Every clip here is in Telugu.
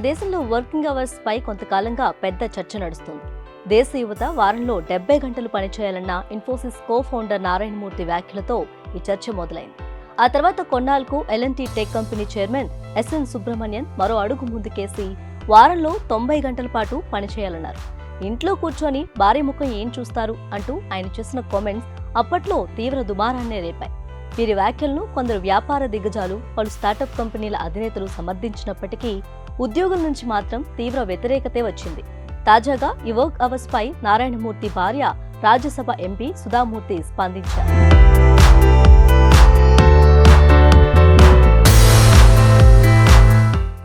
దేశంలో వర్కింగ్ అవర్స్ పై కొంతకాలంగా పెద్ద చర్చ నడుస్తుంది. దేశ యువత వారంలో 70 గంటలు పనిచేయాలన్న ఇన్ఫోసిస్ కో ఫౌండర్ నారాయణమూర్తి వ్యాఖ్యలతో ఈ చర్చ మొదలైంది. ఆ తర్వాత కొన్నాళ్లకు L&T tech company chairman SN Subramanian మరో అడుగు ముందుకేసి వారంలో 90 గంటల పాటు పనిచేయాలన్నారు. ఇంట్లో కూర్చొని భార్య ముఖం ఏం చూస్తారు అంటూ ఆయన చేసిన కామెంట్స్ అప్పట్లో తీవ్ర దుమారాన్నే రేపాయి. వీరి వ్యాఖ్యలను కొందరు వ్యాపార దిగ్గజాలు, పలు స్టార్టప్ కంపెనీల అధినేతలు సమర్థించినప్పటికీ ఉద్యోగుల నుంచి మాత్రం తీవ్ర వ్యతిరేకతే వచ్చింది. తాజాగా ఈ వర్క్ అవర్స్ పై నారాయణమూర్తి భార్య, రాజ్యసభ ఎంపీ సుధామూర్తి స్పందించారు.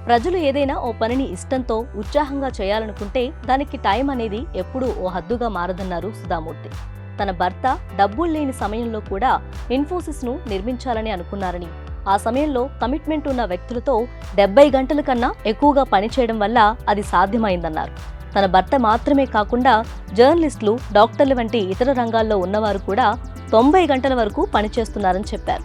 ప్రజలు ఏదైనా ఓ పనిని ఇష్టంతో, ఉత్సాహంగా చేయాలనుకుంటే దానికి టైం అనేది ఎప్పుడూ ఓ హద్దుగా మారదన్నారు సుధామూర్తి. తన భర్త డబ్బులు లేని సమయంలో కూడా ఇన్ఫోసిస్ ను నిర్మించాలని అనుకున్నారని, ఆ సమయంలో కమిట్మెంట్ ఉన్న వ్యక్తులతో 70 గంటల కన్నా ఎక్కువగా పనిచేయడం వల్ల అది సాధ్యమైందన్నారు. తన భర్త మాత్రమే కాకుండా జర్నలిస్టులు, డాక్టర్లు వంటి ఇతర రంగాల్లో ఉన్నవారు కూడా 90 గంటల వరకు పనిచేస్తున్నారని చెప్పారు.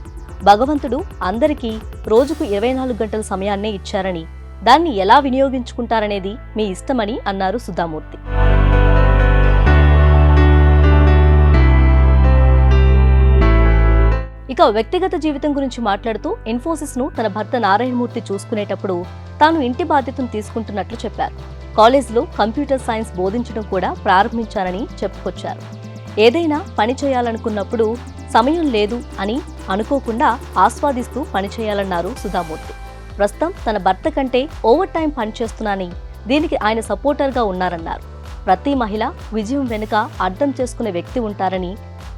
భగవంతుడు అందరికీ రోజుకు 24 గంటల సమయాన్నే ఇచ్చారని, దాన్ని ఎలా వినియోగించుకుంటారనేది మీ ఇష్టమని అన్నారు సుధామూర్తి. ఇక వ్యక్తిగత జీవితం గురించి మాట్లాడుతూ ఇన్ఫోసిస్ ను తన భర్త నారాయణమూర్తి చూసుకునేటప్పుడు తాను ఇంటి బాధ్యతను తీసుకుంటున్నట్లు చెప్పారు. కాలేజ్లో కంప్యూటర్ సైన్స్ బోధించడం కూడా ప్రారంభించారని చెప్పుకొచ్చారు. ఏదైనా పని చేయాలనుకున్నప్పుడు సమయం లేదు అని అనుకోకుండా ఆస్వాదిస్తూ పనిచేయాలన్నారు సుధామూర్తి. ప్రస్తుతం తన భర్త కంటే ఓవర్ టైం పనిచేస్తున్నానని, దీనికి ఆయన సపోర్టర్గా ఉన్నారన్నారు. ప్రతి మహిళ విజయం వెనుక అర్థం చేసుకునే వ్యక్తి ఉంటారని,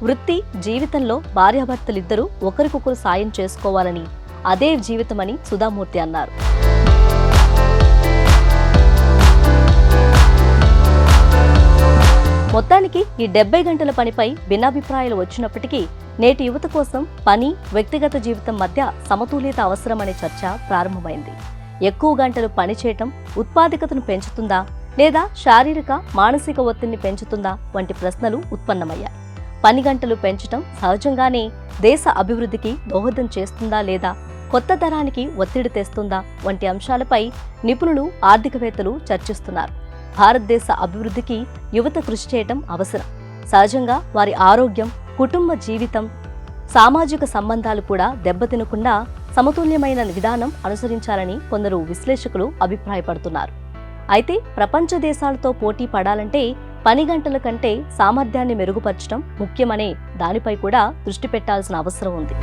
వృత్తి జీవితంలో భార్యాభర్తలిద్దరూ ఒకరికొకరు సాయం చేసుకోవాలని, అదే జీవితమని సుధామూర్తి అన్నారు. మొత్తానికి ఈ 70 గంటల పనిపై భిన్నాభిప్రాయాలు వచ్చినప్పటికీ నేటి యువత కోసం పని, వ్యక్తిగత జీవితం మధ్య సమతుల్యత అవసరమనే చర్చ ప్రారంభమైంది. ఎక్కువ గంటలు పనిచేయటం ఉత్పాదకతను పెంచుతుందా లేదా శారీరక, మానసిక ఒత్తిడిని పెంచుతుందా వంటి ప్రశ్నలు ఉత్పన్నమయ్యాయి. పని గంటలు పెంచటం సహజంగానే దేశ అభివృద్ధికి దోహదం చేస్తుందా లేదా, కొత్త తరానికి ఒత్తిడి తెస్తుందా వంటి అంశాలపై నిపుణులు, ఆర్థికవేత్తలు చర్చిస్తున్నారు. భారతదేశ అభివృద్ధికి యువత కృషి చేయటం అవసరం. సహజంగా వారి ఆరోగ్యం, కుటుంబ జీవితం, సామాజిక సంబంధాలు కూడా దెబ్బతినకుండా సమతుల్యమైన విధానం అనుసరించాలని కొందరు విశ్లేషకులు అభిప్రాయపడుతున్నారు. అయితే ప్రపంచ దేశాలతో పోటీ పడాలంటే పని గంటల కంటే సామర్థ్యాన్ని మెరుగుపరచడం ముఖ్యమనే దానిపై కూడా దృష్టి పెట్టాల్సిన అవసరం ఉంది.